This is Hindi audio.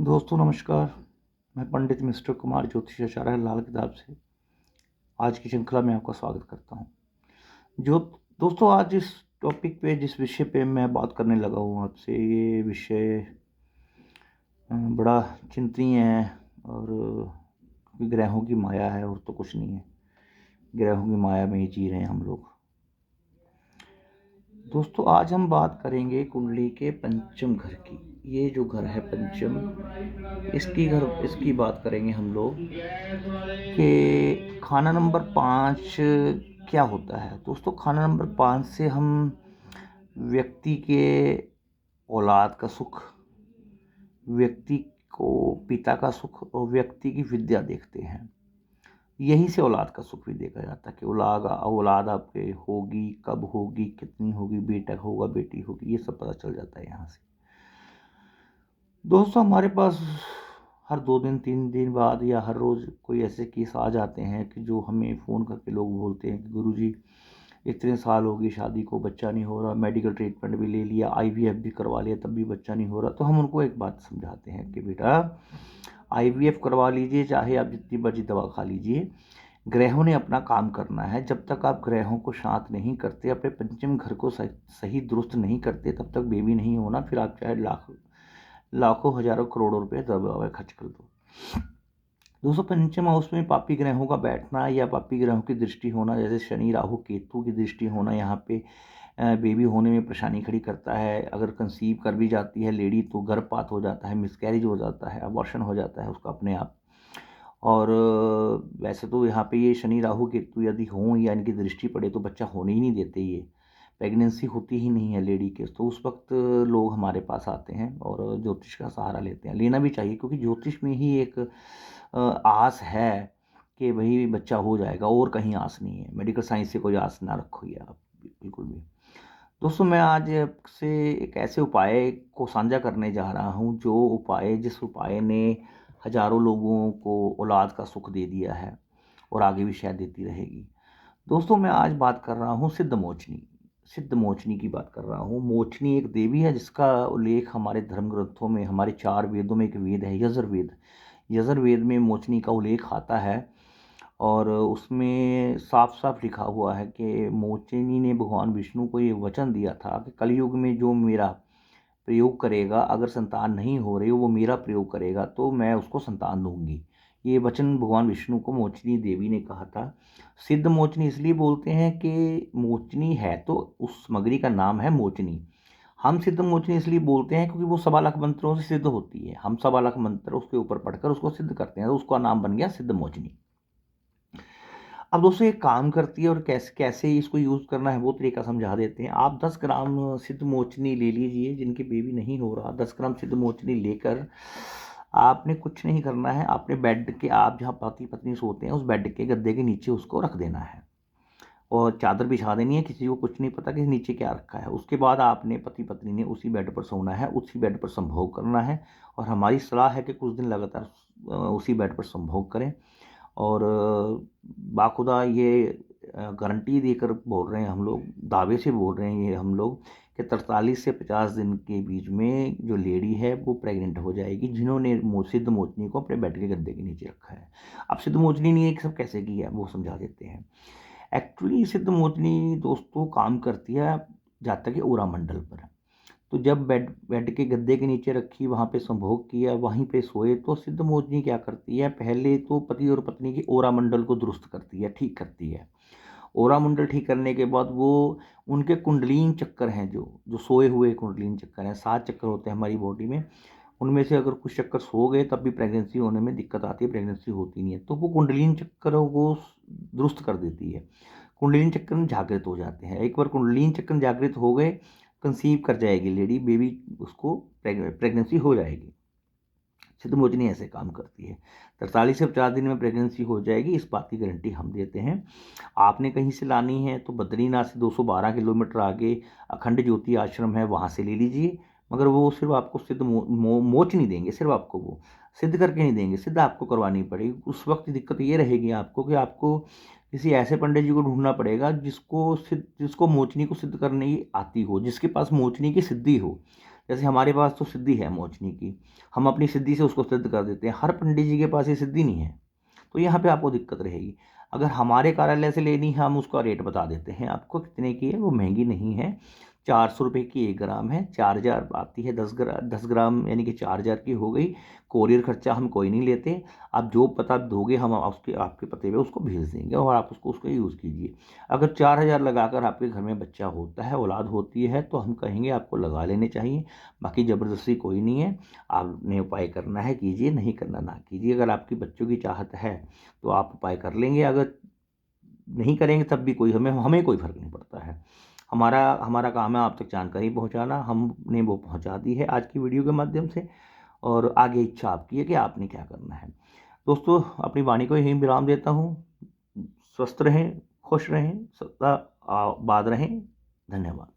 दोस्तों नमस्कार। मैं पंडित मिस्टर कुमार ज्योतिषाचार्य लाल किताब से आज की श्रृंखला में आपका स्वागत करता हूं। जो दोस्तों आज इस टॉपिक पे जिस विषय पे मैं बात करने लगा हूं आपसे, ये विषय बड़ा चिंतनीय है और ग्रहों की माया है और तो कुछ नहीं है। ग्रहों की माया में ही जी रहे हैं हम लोग। दोस्तों आज हम बात करेंगे कुंडली के पंचम घर की। ये जो घर है पंचम, इसकी बात करेंगे हम लोग कि खाना नंबर 5 क्या होता है। दोस्तों खाना नंबर 5 से हम व्यक्ति के औलाद का सुख, व्यक्ति को पिता का सुख और व्यक्ति की विद्या देखते हैं। यहीं से औलाद का सुख भी देखा जाता है कि औलाद आपके होगी, कब होगी, कितनी होगी, बेटा होगा, बेटी होगी, ये सब पता चल जाता है यहाँ से। दोस्तों हमारे पास हर 2 दिन 3 दिन बाद या हर रोज़ कोई ऐसे केस आ जाते हैं कि जो हमें फ़ोन करके लोग बोलते हैं कि गुरुजी इतने साल हो गए शादी को, बच्चा नहीं हो रहा, मेडिकल ट्रीटमेंट भी ले लिया, आईवीएफ भी करवा लिया, तब भी बच्चा नहीं हो रहा। तो हम उनको एक बात समझाते हैं कि बेटा आईवीएफ करवा लीजिए, चाहे आप जितनी मर्जी दवा खा लीजिए, ग्रहों ने अपना काम करना है। जब तक आप ग्रहों को शांत नहीं करते, अपने पंचम घर को सही दुरुस्त नहीं करते, तब तक बेबी नहीं होना। फिर आप चाहे लाखों हजारों करोड़ों रुपए दवा खर्च कर दो। दोस्तों पंचम हाउस में पापी ग्रहों का बैठना या पापी ग्रहों की दृष्टि होना, जैसे शनि राहु केतु की दृष्टि होना, यहाँ पे बेबी होने में परेशानी खड़ी करता है। अगर कंसीव कर भी जाती है लेडी तो गर्भपात हो जाता है, मिसकैरेज हो जाता है, अबॉर्शन हो जाता है उसका अपने आप। और वैसे तो यहाँ पे ये शनि राहु केतु यदि हों या इनकी दृष्टि पड़े तो बच्चा होने ही नहीं देते, ये प्रेगनेंसी होती ही नहीं है लेडी के। तो उस वक्त लोग हमारे पास आते हैं और ज्योतिष का सहारा लेते हैं। लेना भी चाहिए क्योंकि ज्योतिष में ही एक आस है कि भाई बच्चा हो जाएगा, और कहीं आस नहीं है। मेडिकल साइंस से कोई आस ना रखोगे आप बिल्कुल भी। दोस्तों मैं आज आपसे एक ऐसे उपाय को साझा करने जा रहा हूँ जिस उपाय ने हजारों लोगों को औलाद का सुख दे दिया है और आगे भी शायद देती रहेगी। दोस्तों मैं आज बात कर रहा हूँ सिद्ध मोचनी की बात कर रहा हूँ। मोचनी एक देवी है जिसका उल्लेख हमारे धर्म ग्रंथों में, हमारे 4 वेदों में एक वेद है यजुर्वेद। यजुर्वेद में मोचनी का उल्लेख आता है और उसमें साफ साफ लिखा हुआ है कि मोचनी ने भगवान विष्णु को ये वचन दिया था कि कलयुग में जो मेरा प्रयोग करेगा, अगर संतान नहीं हो रही वो मेरा प्रयोग करेगा तो मैं उसको संतान दूंगी। ये वचन भगवान विष्णु को मोचनी देवी ने कहा था। सिद्ध मोचनी इसलिए बोलते हैं कि मोचनी है तो उस मगरी का नाम है मोचनी। हम सिद्ध मोचनी इसलिए बोलते हैं क्योंकि वो 1.25 लाख मंत्रों से सिद्ध होती है। हम 1.25 लाख मंत्र उसके ऊपर पढ़कर उसको सिद्ध करते हैं, तो उसका नाम बन गया सिद्ध मोचनी। अब दोस्तों ये काम करती है और कैसे कैसे इसको यूज़ करना है वो तरीका समझा देते हैं। आप 10 ग्राम सिद्ध मोचनी ले लीजिए। जिनकी बेबी नहीं हो रहा, 10 ग्राम सिद्ध मोचनी लेकर आपने कुछ नहीं करना है। आपने बेड के, आप जहाँ पति पत्नी सोते हैं उस बेड के गद्दे के नीचे उसको रख देना है और चादर बिछा देनी है। किसी को कुछ नहीं पता कि नीचे क्या रखा है। उसके बाद आपने पति पत्नी ने उसी बेड पर सोना है, उसी बेड पर संभोग करना है। और हमारी सलाह है कि कुछ दिन लगातार उसी बेड पर संभोग करें। और बाखुदा ये गारंटी देकर बोल रहे हैं हम लोग, दावे से बोल रहे हैं ये हम लोग, कि 43 से 50 दिन के बीच में जो लेडी है वो प्रेग्नेंट हो जाएगी, जिन्होंने सिद्ध मोचनी को अपने बेड के गद्दे के नीचे रखा है। अब सिद्ध मोचनी ने एक सब कैसे किया है वो समझा देते हैं। एक्चुअली सिद्ध मोचनी दोस्तों काम करती है जातक के ओरा मंडल पर। तो जब बेड के गद्दे के नीचे रखी, वहाँ पे संभोग किया, वहीं पे सोए, तो सिद्ध मोचनी क्या करती है, पहले तो पति और पत्नी की ओरा मंडल को दुरुस्त करती है, ठीक करती है। ओरा मंडल ठीक करने के बाद वो उनके कुंडलीन चक्कर हैं, जो जो सोए हुए कुंडलीन चक्कर हैं, 7 चक्कर होते हैं हमारी बॉडी में। उनमें से अगर कुछ चक्कर सो गए तब भी प्रेगनेंसी होने में दिक्कत आती है, प्रेगनेंसी होती नहीं है। तो वो कुंडलीन चक्कर वो दुरुस्त कर देती है। कुंडलीन चक्कर जागृत हो जाते हैं। एक बार कुंडलीन चक्कर जागृत हो गए, कंसीव कर जाएगी लेडी, बेबी उसको प्रेगनेंसी हो जाएगी। सिद्ध मोचनी ऐसे काम करती है। 43 से 50 दिन में प्रेगनेंसी हो जाएगी, इस बात की गारंटी हम देते हैं। आपने कहीं से लानी है तो बद्रीनाथ से 212 किलोमीटर आगे अखंड ज्योति आश्रम है, वहाँ से ले लीजिए। मगर वो सिर्फ आपको सिद्ध मोचनी देंगे, सिर्फ आपको वो सिद्ध करके नहीं देंगे, सिद्ध आपको करवानी पड़ेगी। उस वक्त दिक्कत ये रहेगी आपको कि आपको किसी ऐसे पंडित जी को ढूंढना पड़ेगा जिसको मोचनी को सिद्ध करने की आती हो, जिसके पास मोचनी की सिद्धि हो। जैसे हमारे पास तो सिद्धि है मोचनी की, हम अपनी सिद्धि से उसको सिद्ध कर देते हैं। हर पंडित जी के पास ये सिद्धि नहीं है, तो यहाँ पे आपको दिक्कत रहेगी। अगर हमारे कार्यालय से लेनी है, हम उसका रेट बता देते हैं आपको कितने की है, वो महंगी नहीं है। 400 रुपये की 1 ग्राम है, 4000 आती है 10 ग्राम, यानी कि 4000 की हो गई। कोरियर खर्चा हम कोई नहीं लेते, आप जो पता दोगे हम उसके आपके पते पे उसको भेज देंगे और आप उसको यूज़ कीजिए। अगर 4000 लगाकर आपके घर में बच्चा होता है, औलाद होती है, तो हम कहेंगे आपको लगा लेने चाहिए। बाकी ज़बरदस्ती कोई नहीं है, आपने उपाय करना है कीजिए, नहीं करना ना कीजिए। अगर आपकी बच्चों की चाहत है तो आप उपाय कर लेंगे, अगर नहीं करेंगे तब भी कोई हमें कोई फ़र्क नहीं पड़ता है। हमारा हमारा काम है आप तक जानकारी पहुंचाना, हमने वो पहुंचा दी है आज की वीडियो के माध्यम से, और आगे इच्छा आपकी है कि आपने क्या करना है। दोस्तों, अपनी वाणी को यहीं विराम देता हूँ। स्वस्थ रहें, खुश रहें, सदा आबाद रहें। धन्यवाद।